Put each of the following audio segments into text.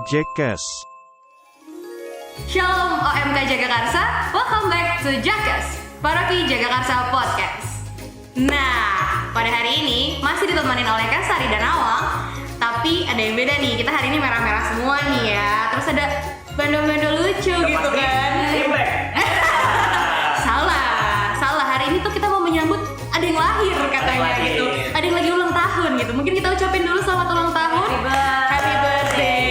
Jackass. Shalom OMK Jagakarsa, welcome back to Jackass, Paroki Jagakarsa Podcast. Nah, pada hari ini masih ditemenin oleh Kak Sari dan Awang, tapi ada yang beda nih, kita hari ini merah-merah semua nih ya. Terus ada bando-bando lucu gitu kan. Salah, hari ini tuh kita mau menyambut ada yang lahir katanya gitu. Ada yang lagi ulang tahun gitu, mungkin kita ucapin dulu selamat ulang tahun. Happy birthday.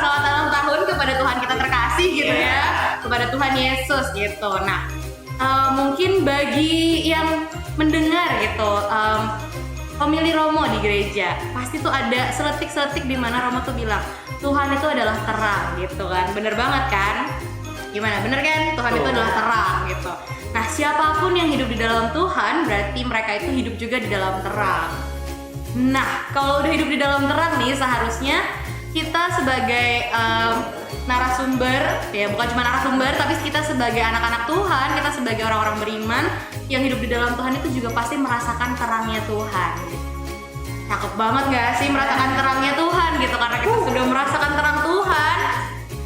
Selamat ulang tahun kepada Tuhan kita terkasih gitu ya, kepada Tuhan Yesus gitu. Nah, mungkin bagi yang mendengar gitu, pemilih Romo di gereja pasti tuh ada seletik-seletik di mana Romo tuh bilang Tuhan itu adalah terang gitu kan. Bener banget kan? Gimana? Bener kan? Tuhan itu adalah terang gitu. Nah, siapapun yang hidup di dalam Tuhan berarti mereka itu hidup juga di dalam terang. Nah, kalau udah hidup di dalam terang nih, seharusnya kita sebagai narasumber, ya bukan cuma narasumber, tapi kita sebagai anak-anak Tuhan, kita sebagai orang-orang beriman yang hidup di dalam Tuhan itu juga pasti merasakan terangnya Tuhan. Cakep banget gak sih merasakan terangnya Tuhan gitu, karena kita sudah merasakan terang Tuhan.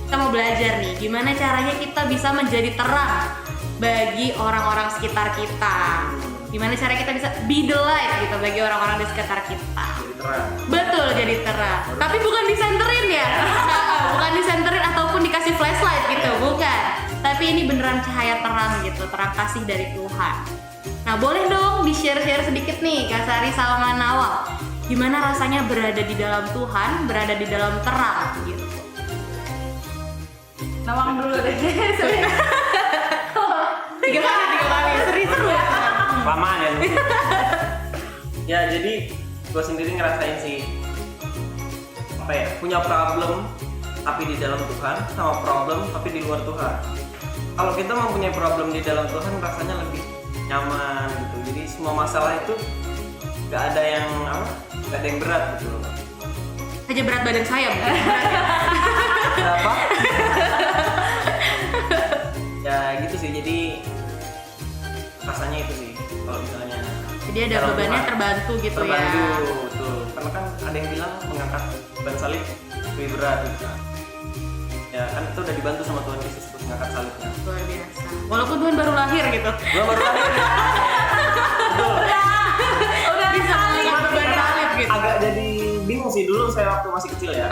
Kita mau belajar nih, gimana caranya kita bisa menjadi terang bagi orang-orang sekitar kita. Gimana cara kita bisa be the light gitu bagi orang-orang di sekitar kita. Betul, jadi terang. Tapi bukan disenterin ya. Bukan disenterin ataupun dikasih flashlight gitu, bukan. Tapi ini beneran cahaya terang gitu, terang kasih dari Tuhan. Nah, boleh dong di-share sedikit nih Kak Sari sama Nawal. Gimana rasanya berada di dalam Tuhan, berada di dalam terang gitu. Nawang dulu deh. Tiga kali, seru ya. Lamaan ya. Ya, jadi gue sendiri ngerasain sih punya problem tapi di dalam Tuhan, sama problem tapi di luar Tuhan. Kalau kita mempunyai problem di dalam Tuhan rasanya lebih nyaman gitu. Jadi semua masalah itu gak ada yang berat gitu loh. Aja berat badan saya mungkin. Berapa? Ya gitu sih, jadi rasanya itu sih kalau misalnya jadi ada bebannya Tuhan, terbantu gitu terbantu, ya. Betul. Karena kan ada yang bilang mengangkat ban salib lebih berat gitu kan. Ya kan itu udah dibantu sama Tuhan Yesus untuk mengangkat salibnya. Luar biasa. Walaupun Tuhan baru lahir gitu. Gua baru lahir. Betul. Udah bisa mengangkat beban salib gitu. Agak jadi bingung sih dulu saya waktu masih kecil ya.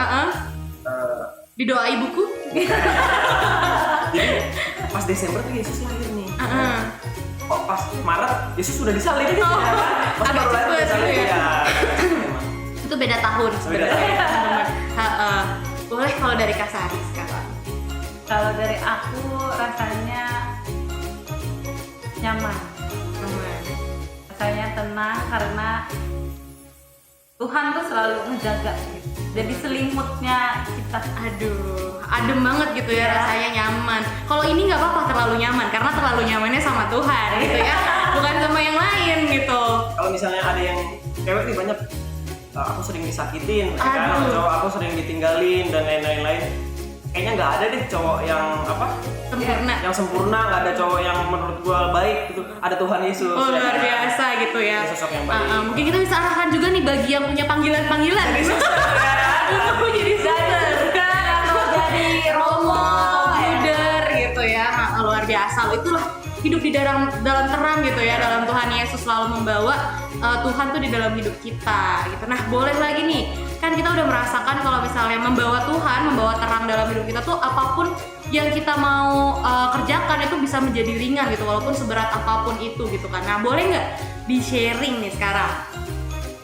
Di doa ibuku. Jadi pas Desember tuh Yesus lahir nih. Oh, pas Maret Yesus sudah disalib. Oh, Pas agak baru lahir cepet disalib gitu ya. ya. Itu beda tahun sebenarnya. Boleh kalau dari Kak Sari sekarang. Kalau dari aku rasanya nyaman. Rasanya tenang karena Tuhan tuh selalu ngejaga gitu. Jadi selimutnya kita, Aduh, adem banget gitu ya, rasanya nyaman. Kalau ini nggak apa-apa terlalu nyaman, karena terlalu nyamannya sama Tuhan gitu ya, bukan sama yang lain gitu. Kalau misalnya ada yang cewek nih banyak, aku sering disakitin, ya kan? Cowok aku sering ditinggalin dan lain-lain. Kayaknya nggak ada deh cowok yang Sempurna. yang sempurna, nggak ada cowok yang menurut gua baik gitu. Ada Tuhan Yesus. Oh, ya luar kan? biasa gitu ya. Dia sosok yang baik. Mungkin kita bisa arahkan juga nih bagi yang punya panggilan-panggilan gitu. Untuk jadi suster atau jadi romo, leader gitu ya. Luar biasa loh, itulah hidup di dalam terang gitu ya, dalam Tuhan Yesus selalu membawa Tuhan tuh di dalam hidup kita gitu. Nah, boleh lagi nih, kan kita udah merasakan kalau misalnya membawa Tuhan, membawa terang dalam hidup kita tuh apapun yang kita mau kerjakan itu bisa menjadi ringan gitu, walaupun seberat apapun itu gitu kan. Nah, boleh nggak di-sharing nih sekarang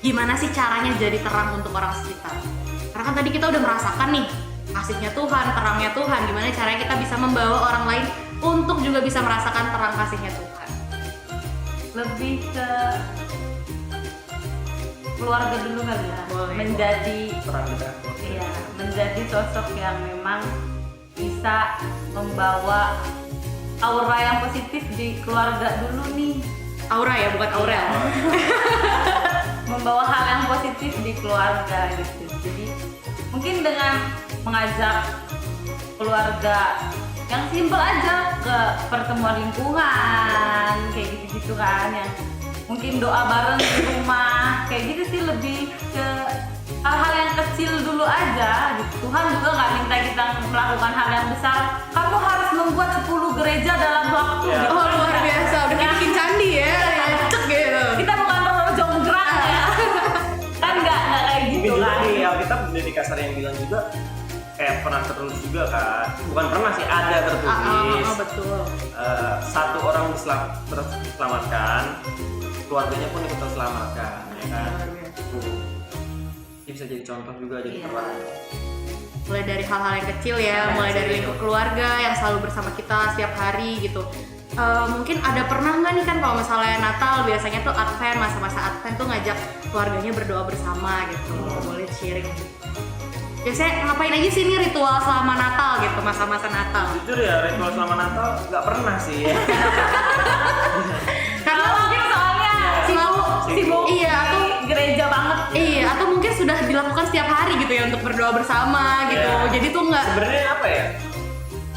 gimana sih caranya jadi terang untuk orang sekitar? Karena kan tadi kita udah merasakan nih kasihnya Tuhan, terangnya Tuhan, gimana caranya kita bisa membawa orang lain untuk juga bisa merasakan terang kasihnya Tuhan. lebih ke keluarga dulu kali ya. Boleh. Menjadi Terang kita. iya, menjadi sosok yang memang bisa membawa aura yang positif di keluarga dulu nih. Aura ya, bukan Aurel. Membawa hal yang positif di keluarga gitu. Jadi mungkin dengan mengajak keluarga yang simpel aja ke pertemuan lingkungan kayak gitu kan, yang mungkin doa bareng di rumah kayak gitu sih, lebih ke hal-hal yang kecil dulu aja gitu. Tuhan juga nggak minta kita melakukan hal yang besar, kamu harus membuat 10 gereja dalam waktu Ya. gitu. Oh luar biasa, udah kayak bikin candi ya, cek gitu. Kita bukan perlu jonggrang ya kan, nggak kayak gitu Mungkin juga kan. di Alkitab dari kasar yang bilang juga kayak pernah tertulis juga kan, bukan pernah sih, ada tertulis Betul. satu orang terselamatkan, keluarganya pun ikut terselamatkan, ya kan. Ini bisa jadi contoh juga, jadi Iya. terang. Mulai dari hal-hal yang kecil ya, mulai dari lingkup keluarga yang selalu bersama kita setiap hari gitu. Mungkin ada pernah nggak nih kan kalau misalnya Natal biasanya tuh Advent, masa-masa Advent tuh ngajak keluarganya berdoa bersama gitu. Boleh sharing. Biasanya ngapain aja sih nih ritual selama Natal gitu, masa-masa Natal? Jujur ya, ritual selama Natal nggak pernah sih. Karena Mungkin soalnya sibuk iya, atau gereja banget. iya, atau mungkin sudah dilakukan setiap hari gitu ya untuk berdoa bersama gitu. Iya. Jadi tuh nggak Sebenarnya apa ya?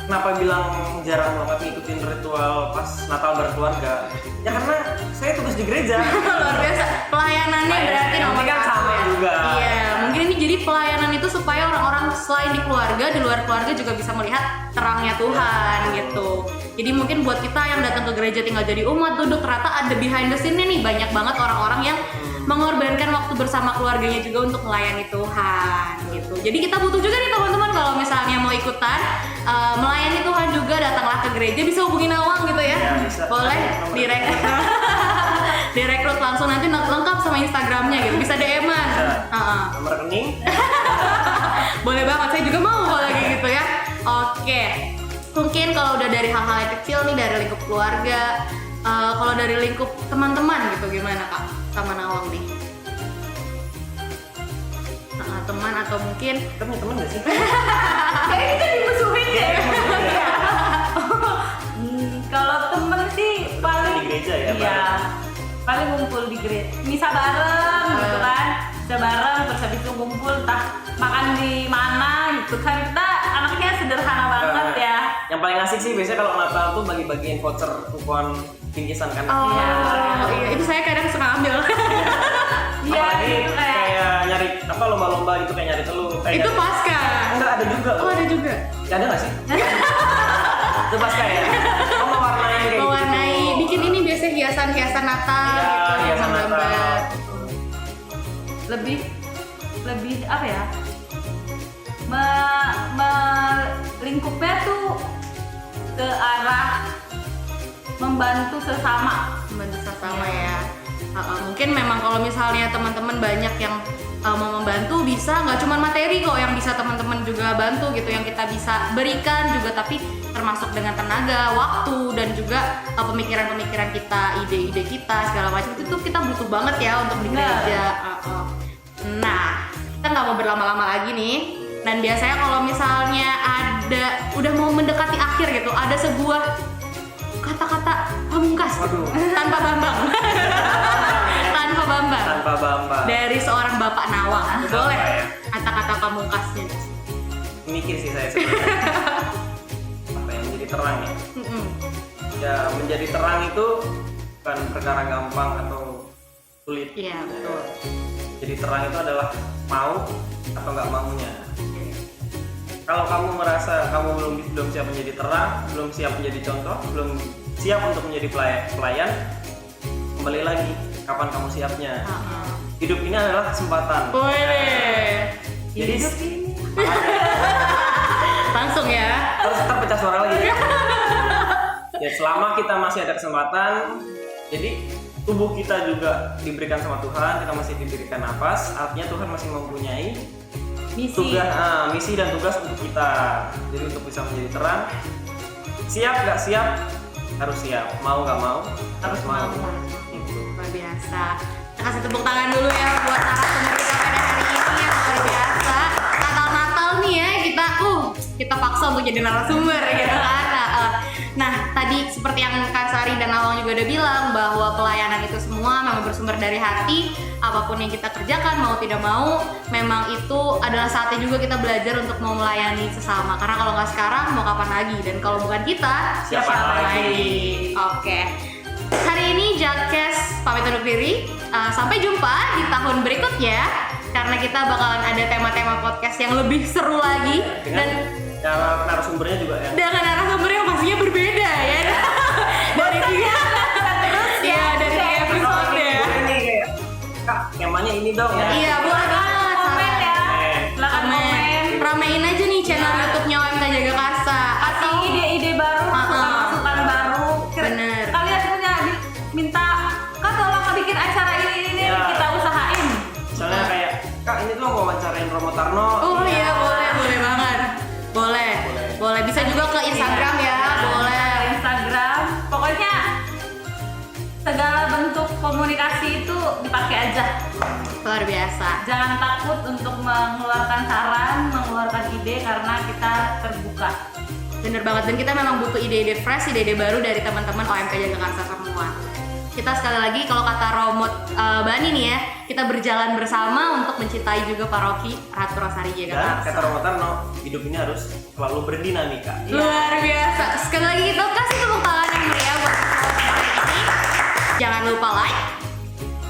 Kenapa bilang jarang banget ngikutin ritual pas Natal berkeluarga? Ya karena saya tugas di gereja. luar biasa. Pelayanannya berarti Yang nomor penting kan satu sama ya. juga. Iya, mungkin ini jadi pelayanan itu supaya orang-orang selain di keluarga, di luar keluarga juga bisa melihat terangnya Tuhan gitu. Jadi mungkin buat kita yang datang ke gereja tinggal jadi umat, duduk, ternyata ada behind the scene-nya nih, banyak banget orang-orang yang mengorbankan waktu bersama keluarganya juga untuk melayani Tuhan gitu. Jadi kita butuh juga nih teman-teman, kalau misalnya mau ikutan melayani Tuhan juga, datanglah ke gereja, bisa hubungin Awang gitu ya. Ya, bisa. Boleh Nomor direkrut. Direkrut langsung, nanti lengkap sama Instagramnya gitu, bisa DM-an. Bisa. Nomor rekening. Boleh banget, saya juga mau kalau lagi gitu ya. Oke, mungkin kalau udah dari hal-hal yang kecil nih, dari lingkup keluarga, kalau dari lingkup teman-teman gitu gimana Kak sama Nawang nih? Teman atau mungkin Kita punya temen gak sih? Kayak kita dimusuhin ya. Iya. Kalau temen sih paling Di gereja ya, iya, paling ngumpul di gereja, misa bareng gitu kan, misa bareng, terus habis itu ngumpul entah makan di mana gitu kan. Kita anaknya sederhana banget ya. Yang paling asik sih biasanya kalau Natal tuh bagi-bagiin voucher kupon bingkisan kan. iya, itu saya kadang suka ambil. Iya Apalagi gitu kayak nyari apa lomba-lomba gitu, kayak nyari telur. Itu pasca. Enggak, ada juga. Oh ada juga. Ya, ada nggak sih? Itu pas kayak oh, mewarnai kayak Mewarnai, gitu. bikin ini biasanya hiasan-hiasan Natal Iya, gitu, hiasan gambar. Natal. lebih apa ya, lingkupnya tuh ke arah membantu sesama. Membantu sesama ya. Mungkin memang kalau misalnya teman-teman banyak yang mau membantu, bisa nggak cuma materi kok yang bisa teman-teman juga bantu gitu, yang kita bisa berikan juga, tapi termasuk dengan tenaga, waktu, dan juga pemikiran-pemikiran kita, ide-ide kita, segala macam itu tuh kita butuh banget ya untuk di gereja. Nah, kita nggak mau berlama-lama lagi nih. Dan biasanya kalau misalnya udah mau mendekati akhir gitu, ada sebuah kata-kata pamungkas tanpa Bambang. Tanpa Bambang. Tanpa Bambang. Dari seorang Bapak Nawang. Boleh Apa ya? kata-kata pamungkasnya. Mikir sih saya sebenarnya. Apa yang menjadi terang ya? Ya, menjadi terang itu bukan perkara gampang atau sulit. Iya, betul. Jadi terang itu adalah mau atau nggak maunya. Kalau kamu merasa kamu belum siap menjadi terang, belum siap menjadi contoh, belum siap untuk menjadi pelayan, kembali lagi kapan kamu siapnya. Hidup ini adalah kesempatan. Boleh. Jadi Hidup ini. Langsung ya. harus terpecah suara lagi. Ya, selama kita masih ada kesempatan, jadi tubuh kita juga diberikan sama Tuhan, kita masih diberikan nafas, artinya Tuhan masih mempunyai misi dan tugas untuk kita. Jadi untuk bisa menjadi terang, siap nggak siap harus siap, mau nggak mau harus mau. Gitu. Luar biasa. Kita kasih tepuk tangan dulu ya buat narasumber kita pada hari ini yang luar biasa. Natal nih ya, kita paksa untuk jadi narasumber gitu kan. Nah, tadi seperti yang Kak Sari dan Awang juga udah bilang bahwa pelayanan itu semua memang bersumber dari hati. Apapun yang kita kerjakan, mau tidak mau, memang itu adalah saatnya juga kita belajar untuk mau melayani sesama. Karena kalau nggak sekarang, mau kapan lagi? Dan kalau bukan kita, Siapa lagi? Oke. Hari ini Jakes pamit undur diri. Sampai jumpa di tahun berikutnya karena kita bakalan ada tema-tema podcast yang lebih seru lagi dan narasumbernya juga ya. dengan narasumber yang pastinya berbeda ya. Dari tiga episode ya. Ini kayak Kak, temanya ini dong ya. Iya, boleh banget. Komen ya. Silakan Komen. komen. Ramein aja nih channel YouTube-nya OMK Jaga Karsa. Atau ide-ide baru, masukan baru. Bener. Kalian punya minta, Kak tolong bikin acara ini Ya. kita usahain. Misalnya kayak Kak ini tuh mau wawancarain Romo Tarno. Oh iya, boleh banget. Boleh. Bisa juga ke Instagram ya, boleh. Instagram. Pokoknya segala bentuk komunikasi itu dipakai aja. Luar biasa. Jangan takut untuk mengeluarkan saran, mengeluarkan ide karena kita terbuka. Bener banget, dan kita memang butuh ide-ide fresh, ide-ide baru dari teman-teman OMK Jaga Karsa semua. Kita sekali lagi kalau kata Romo Bani nih ya, kita berjalan bersama untuk mencintai juga paroki Ratu Rosari Jaga Dan Karsa. kata Romo Tarno, hidup ini harus selalu berdinamika. Luar biasa. Sekali lagi kita kasih tepuk tangan yang meriah buat hari ini. Jangan lupa like,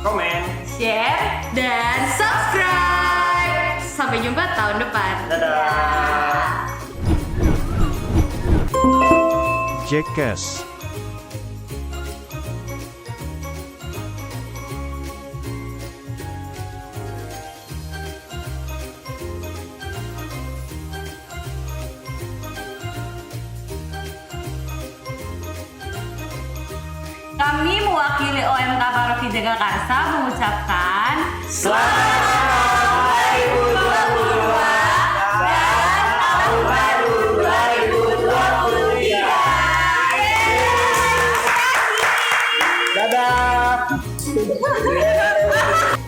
Komen. Share. dan subscribe. Sampai jumpa tahun depan. Dadah. Jackass. Kami mewakili OMK Paroki Jaga Karsa mengucapkan Selamat